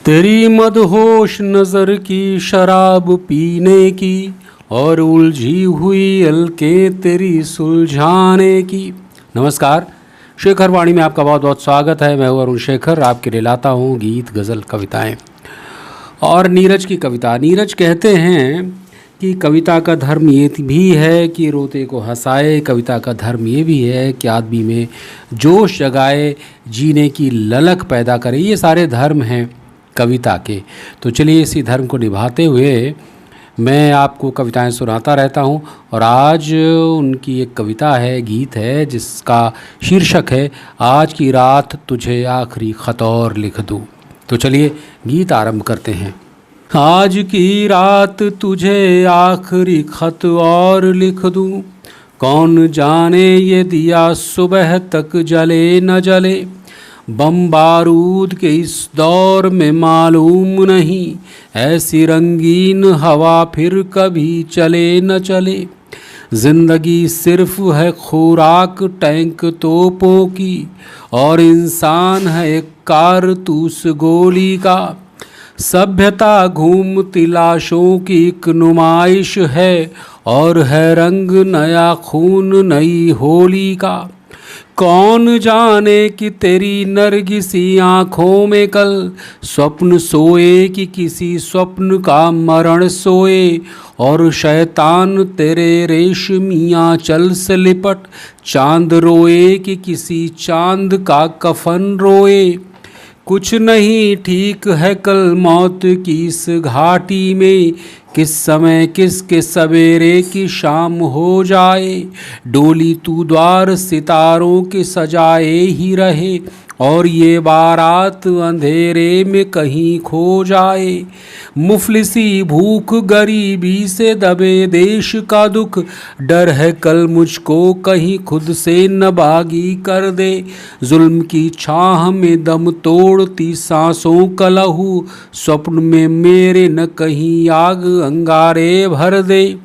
तेरी मदहोश नज़र की शराब पीने की और उलझी हुई अलकें तेरी सुलझाने की। नमस्कार, शेखर वाणी में आपका बहुत बहुत स्वागत है। मैं हूं अरुण शेखर, आपके लिए लाता हूं गीत, गज़ल, कविताएं। और नीरज की कविता। नीरज कहते हैं कि कविता का धर्म ये भी है कि रोते को हंसाए, कविता का धर्म ये भी है कि आदमी में जोश जगाए, जीने की ललक पैदा करे। ये सारे धर्म हैं कविता के। तो चलिए इसी धर्म को निभाते हुए मैं आपको कविताएं सुनाता रहता हूं। और आज उनकी एक कविता है, गीत है, जिसका शीर्षक है आज की रात तुझे आखिरी खत और लिख दूं। तो चलिए गीत आरंभ करते हैं। आज की रात तुझे आखिरी खत और लिख दूं, कौन जाने ये दिया सुबह तक जले न जले। बम बारूद के इस दौर में मालूम नहीं, ऐसी रंगीन हवा फिर कभी चले न चले। जिंदगी सिर्फ है खुराक टैंक तोपों की, और इंसान है एक कारतूस गोली का। सभ्यता घूमती लाशों की एक नुमाइश है, और है रंग नया खून नई होली का। कौन जाने कि तेरी नरगिसी आँखों में कल स्वप्न सोए कि किसी स्वप्न का मरण सोए। और शैतान तेरे रेशमिया चल से लिपट चांद रोए कि किसी चांद का कफन रोए। कुछ नहीं ठीक है कल मौत की इस घाटी में, किस समय किसके सवेरे की शाम हो जाए। डोली तू द्वार सितारों के सजाए ही रहे, और ये बारात अंधेरे में कहीं खो जाए। मुफलिसी भूख गरीबी से दबे देश का दुख, डर है कल मुझको कहीं खुद से न बागी कर दे। जुल्म की छाह में दम तोड़ती सांसों का लहू, स्वप्न में मेरे न कहीं आग अंगारे भर दे।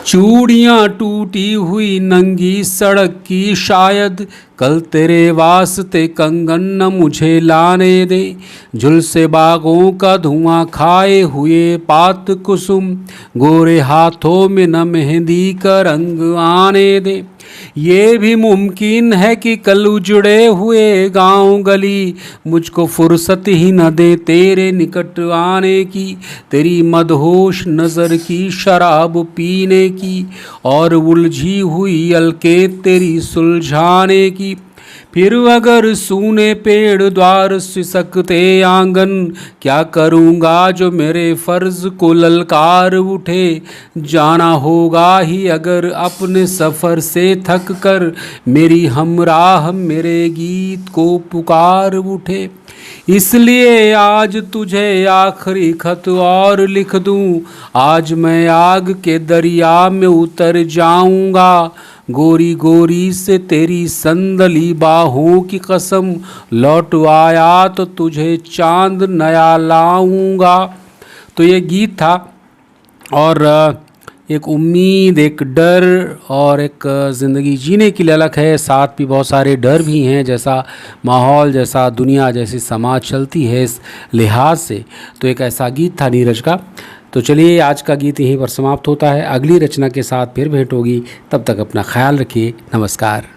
चूड़ियाँ टूटी हुई नंगी सड़क की शायद, कल तेरे वास्ते कंगन न मुझे लाने दे। झुलसे बागों का धुआं खाए हुए पात कुसुम, गोरे हाथों में न मेहंदी का रंग आने दे। ये भी मुमकिन है कि कल उजड़े हुए गांव गली मुझको फुर्सत ही न दे तेरे निकट आने की। तेरी मदहोश नज़र की शराब पीने की, और उलझी हुई अलकें तेरी सुलझाने की। फिर अगर सूने पेड़ द्वार सिसकते आंगन, क्या करूँगा जो मेरे फर्ज को ललकार उठे। जाना होगा ही अगर अपने सफ़र से थक कर, मेरी हमराह मेरे गीत को पुकार उठे। इसलिए आज तुझे आखिरी खत और लिख दूं, आज मैं आग के दरिया में उतर जाऊंगा। गोरी गोरी से तेरी संदली बाहों की कसम, लौट आया तो तुझे चांद नया लाऊंगा। तो ये गीत था, और एक उम्मीद, एक डर और एक ज़िंदगी जीने की ललक है। साथ भी बहुत सारे डर भी हैं, जैसा माहौल, जैसा दुनिया, जैसी समाज चलती है इस लिहाज से। तो एक ऐसा गीत था नीरज का। तो चलिए आज का गीत यहीं पर समाप्त होता है। अगली रचना के साथ फिर भेंट होगी, तब तक अपना ख्याल रखिए। नमस्कार।